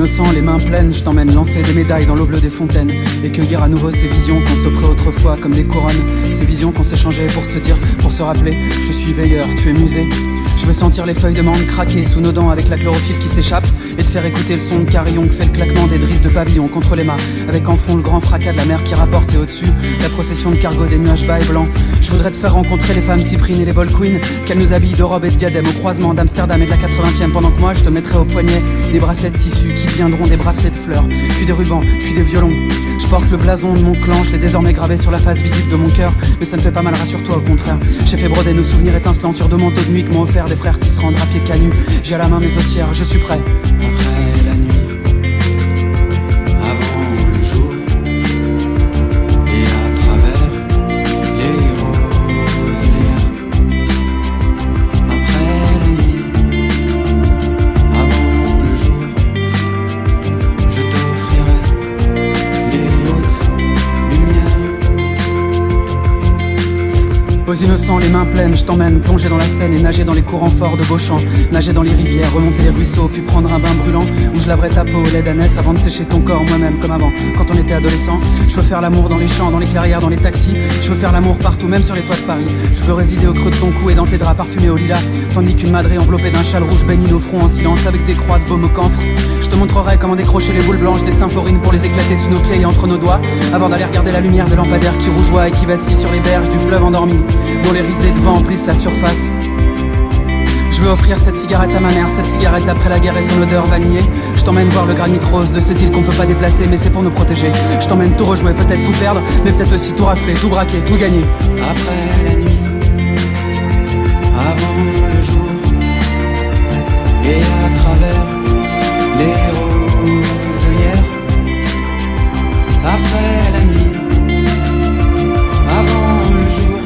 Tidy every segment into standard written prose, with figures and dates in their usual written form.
innocents, les mains pleines, je t'emmène lancer des médailles dans l'eau bleue des fontaines et cueillir à nouveau ces visions qu'on s'offrait autrefois comme des couronnes. Ces visions qu'on s'échangeait pour se dire, pour se rappeler, je suis veilleur, tu es musée. Je veux sentir les feuilles de menthe craquer sous nos dents avec la chlorophylle qui s'échappe et te faire écouter le son de carillon que fait le claquement des drisses de pavillon contre les mâts, avec en fond le grand fracas de la mer qui rapporte et au-dessus la procession de cargo des nuages bas et blancs. Je voudrais te faire rencontrer les femmes cyprines et les ball queens, qu'elles nous habillent de robes et de diadèmes au croisement d'Amsterdam et de la 80e, pendant que moi je te mettrai au poignet des bracelets de tissu qui deviendront des bracelets de fleurs, puis des rubans, puis des violons. Je porte le blason de mon clan, je l'ai désormais gravé sur la face visible de mon cœur, mais ça ne fait pas mal, rassure-toi, au contraire. J'ai fait broder nos souvenirs étincelants sur deux manteaux de nuit que m'ont offert des frères tisserands drapiers canus. J'ai à la main mes ossières, je suis prêt. Après la nuit, avant le jour, et à travers les roselières. Après la nuit, avant le jour, je t'offrirai les hautes lumières. Aux innocents, les mains pleines, je t'emmène plonger dans la Seine et nager dans les courants forts de Beauchamp, nager dans les rivières, remonter les ruisseaux, puis prendre un bain brûlant où je laverai ta peau au lait d'ânesse avant de sécher ton corps moi-même comme avant, quand on était adolescent. Je veux faire l'amour dans les champs, dans les clairières, dans les taxis. Je veux faire l'amour partout, même sur les toits de Paris. Je veux résider au creux de ton cou et dans tes draps parfumés au lilas, tandis qu'une madrée enveloppée d'un châle rouge baigne nos fronts en silence avec des croix de baume au camphre. Je te montrerai comment décrocher les boules blanches des symphorines pour les éclater sous nos pieds et entre nos doigts, avant d'aller regarder la lumière de lampadaires qui rougeoie et qui vacille sur les berges du fleuve endormi, dont les risées de vent emplissent la surface. Je veux offrir cette cigarette à ma mère, cette cigarette d'après la guerre et son odeur vanillée. Je t'emmène voir le granit rose de ces îles qu'on peut pas déplacer, mais c'est pour nous protéger. Je t'emmène tout rejouer, peut-être tout perdre, mais peut-être aussi tout rafler, tout braquer, tout gagner. Après la nuit, avant le jour, et à travers les roselières. Après la nuit, avant le jour,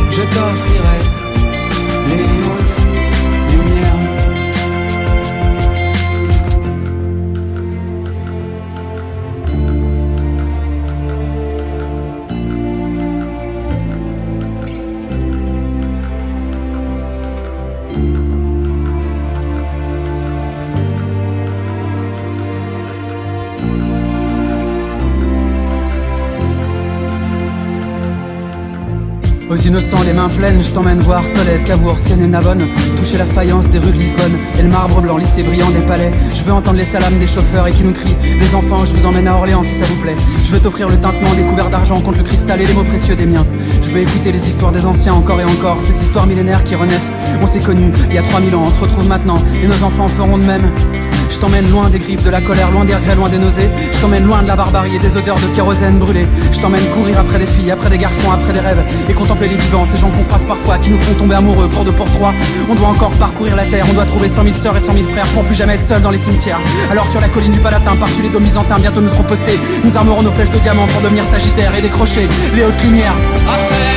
je t'offrirai les hautes lumières. Aux innocents, les mains pleines, je t'emmène voir Tolède, Cavour, Sienne et Navone, toucher la faïence des rues de Lisbonne et le marbre blanc lissé brillant des palais. Je veux entendre les salams des chauffeurs et qui nous crient: les enfants, je vous emmène à Orléans si ça vous plaît. Je veux t'offrir le tintement des couverts d'argent contre le cristal et les mots précieux des miens. Je veux écouter les histoires des anciens encore et encore, ces histoires millénaires qui renaissent. On s'est connus il y a 3000 ans, on se retrouve maintenant et nos enfants feront de même. Je t'emmène loin des griffes, de la colère, loin des regrets, loin des nausées. Je t'emmène loin de la barbarie et des odeurs de kérosène brûlé. Je t'emmène courir après des filles, après des garçons, après des rêves, et contempler les vivants, ces gens qu'on croise parfois, qui nous font tomber amoureux pour deux, pour trois. On doit encore parcourir la terre, on doit trouver 100 000 sœurs et 100 000 frères pour plus jamais être seul dans les cimetières. Alors sur la colline du Palatin, par-dessus les dômes byzantins, bientôt nous serons postés. Nous armerons nos flèches de diamant pour devenir sagittaires et décrocher les hautes lumières. Après